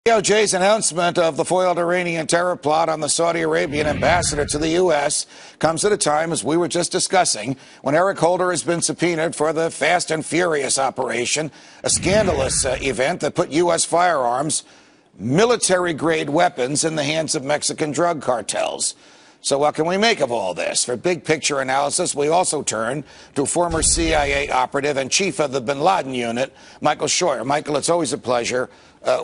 DOJ's announcement of the foiled Iranian terror plot on the Saudi Arabian ambassador to the U.S. comes at a time, as we were just discussing, when Eric Holder has been subpoenaed for the Fast and Furious operation, a scandalous event that put U.S. firearms, military-grade weapons, in the hands of Mexican drug cartels. So what can we make of all this? For big picture analysis, we also turn to former CIA operative and chief of the bin Laden unit, Michael Scheuer. Michael, it's always a pleasure.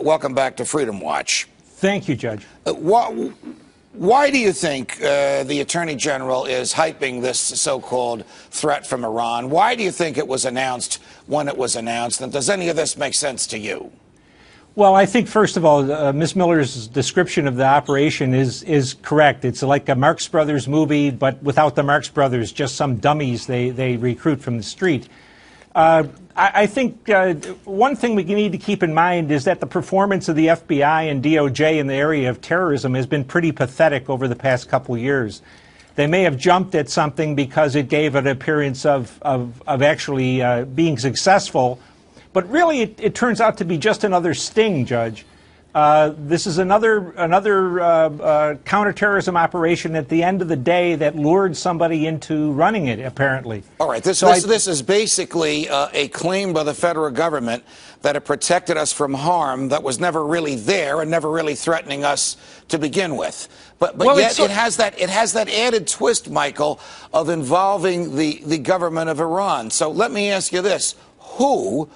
Welcome back to Freedom Watch. Thank you, Judge. Why do you think the Attorney General is hyping this so-called threat from Iran? Why do you think it was announced when it was announced? And does any of this make sense to you? Well, I think, first of all, Ms. Miller's description of the operation is correct. It's like a Marx Brothers movie, but without the Marx Brothers, just some dummies they recruit from the street. I think one thing we need to keep in mind is that the performance of the FBI and DOJ in the area of terrorism has been pretty pathetic over the past couple of years. They may have jumped at something because it gave an appearance of actually being successful, but really it turns out to be just another sting, Judge. This is another counterterrorism operation at the end of the day that lured somebody into running it, apparently. All right, this is basically a claim by the federal government that it protected us from harm that was never really there and never really threatening us to begin with. But well, yet it has that added twist, Michael, of involving the government of Iran. So let me ask you this: who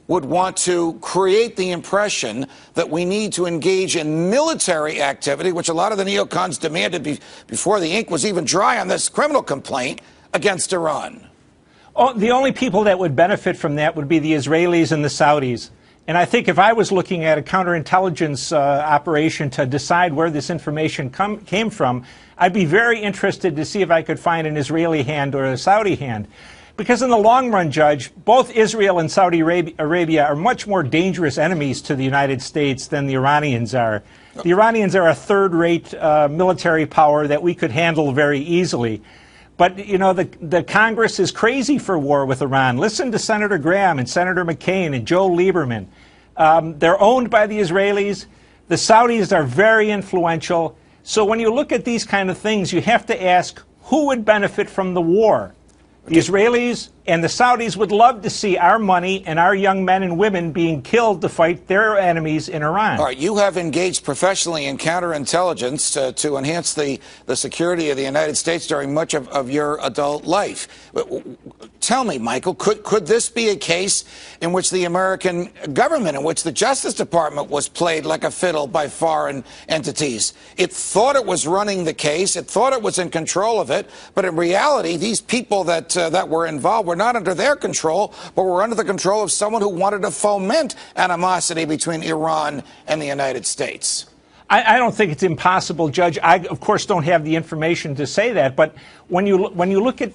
would want to create the impression that we need to engage in military activity, which a lot of the neocons demanded before the ink was even dry on this criminal complaint, against Iran? Oh, the only people that would benefit from that would be the Israelis and the Saudis. And I think if I was looking at a counterintelligence operation to decide where this information came from, I'd be very interested to see if I could find an Israeli hand or a Saudi hand. Because in the long run, Judge, both Israel and Saudi Arabia are much more dangerous enemies to the United States than the Iranians are. The Iranians are a third-rate military power that we could handle very easily. But, you know, the Congress is crazy for war with Iran. Listen to Senator Graham and Senator McCain and Joe Lieberman. They're owned by the Israelis. The Saudis are very influential. So when you look at these kind of things, you have to ask, who would benefit from the war? The Israelis and the Saudis would love to see our money and our young men and women being killed to fight their enemies in Iran. All right, you have engaged professionally in counterintelligence to enhance the security of the United States during much of your adult life. Tell me, Michael, could this be a case in which the American government, in which the Justice Department was played like a fiddle by foreign entities? It thought it was running the case, it thought it was in control of it, but in reality, these people that were involved were not under their control, but were under the control of someone who wanted to foment animosity between Iran and the United States. I don't think it's impossible, Judge. I, of course, don't have the information to say that. But when you look at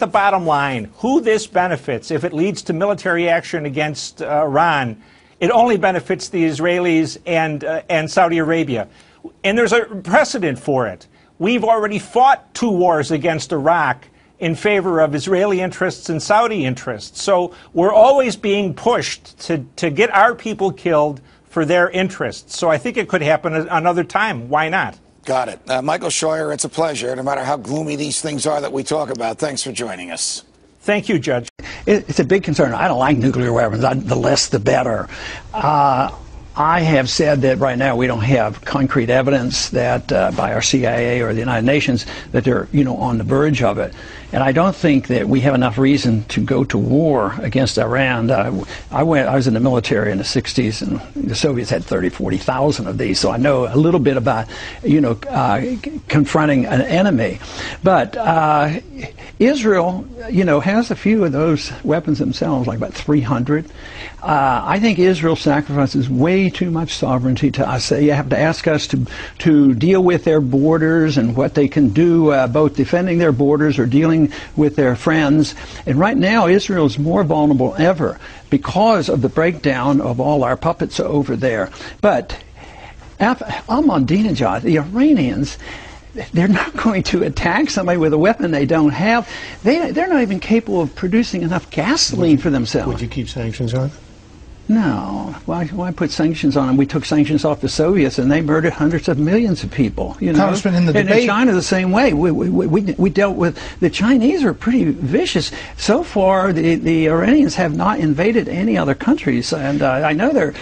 the bottom line, who this benefits, if it leads to military action against Iran, it only benefits the Israelis and Saudi Arabia. And there's a precedent for it. We've already fought 2 wars against Iraq in favor of Israeli interests and Saudi interests. So we're always being pushed to get our people killed for their interests. So I think it could happen another time. Why not? Got it. Michael Scheuer, it's a pleasure, no matter how gloomy these things are that we talk about. Thanks for joining us. Thank you, Judge. It's a big concern. I don't like nuclear weapons. The less, the better. I have said that right now we don't have concrete evidence that by our CIA or the United Nations that they're, on the verge of it. And I don't think that we have enough reason to go to war against Iran. I was in the military in the 60s, and the Soviets had 40,000 of these, so I know a little bit about, confronting an enemy. But Israel, has a few of those weapons themselves, like about 300. I think Israel sacrifices way too much sovereignty to us. You have to ask us to deal with their borders and what they can do, both defending their borders or dealing with their friends. And right now, Israel is more vulnerable than ever because of the breakdown of all our puppets over there. But Ahmadinejad, the Iranians, they're not going to attack somebody with a weapon they don't have. They're not even capable of producing enough gasoline for themselves. Would you keep sanctions on? No, why put sanctions on them? We took sanctions off the Soviets, and they murdered hundreds of millions of people. You know? Congressman, in the and debate, in China the same way. We dealt with the Chinese are pretty vicious. So far, the Iranians have not invaded any other countries, and I know they're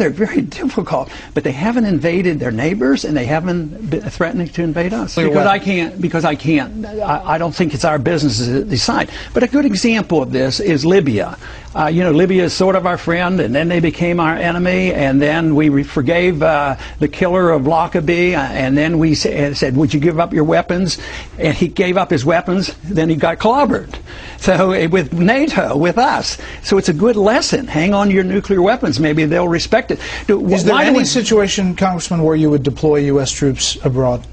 very difficult, but they haven't invaded their neighbors, and they haven't been threatening to invade us. Because I can't. I don't think it's our business to decide. But a good example of this is Libya. Libya is sort of our friend, and then they became our enemy, and then we forgave the killer of Lockerbie, and then we said, would you give up your weapons? And he gave up his weapons, then he got clobbered. So with NATO, with us. So it's a good lesson. Hang on to your nuclear weapons. Maybe they'll respect it. Is there any situation, Congressman, where you would deploy U.S. troops abroad?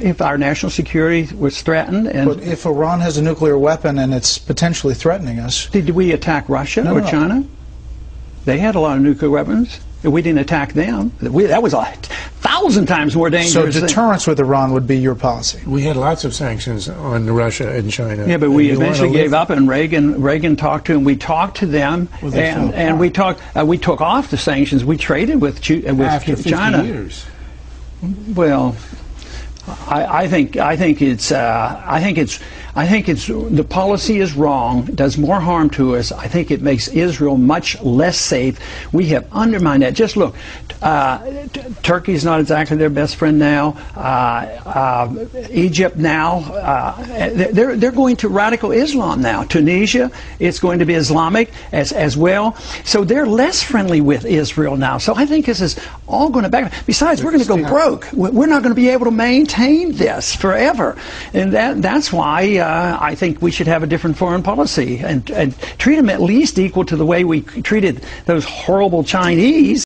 If our national security was threatened, but if Iran has a nuclear weapon and it's potentially threatening us, did we attack Russia or China? They had a lot of nuclear weapons. We didn't attack them. That was 1,000 times more dangerous. So deterrence with Iran would be your policy. We had lots of sanctions on Russia and China. Yeah, but we eventually gave up, and Reagan talked to them. We talked to them, and we took off the sanctions. We traded with after 50 China. Years. Well, I think the policy is wrong. It does more harm to us. I think it makes Israel much less safe. We have undermined that. Just look, Turkey is not exactly their best friend now. Egypt now, they're going to radical Islam now. Tunisia, it's going to be Islamic as well. So they're less friendly with Israel now. So I think this is all going to back. Besides, we're going to go broke. We're not going to be able to maintain this forever, and that's why I think we should have a different foreign policy and treat them at least equal to the way we treated those horrible Chinese.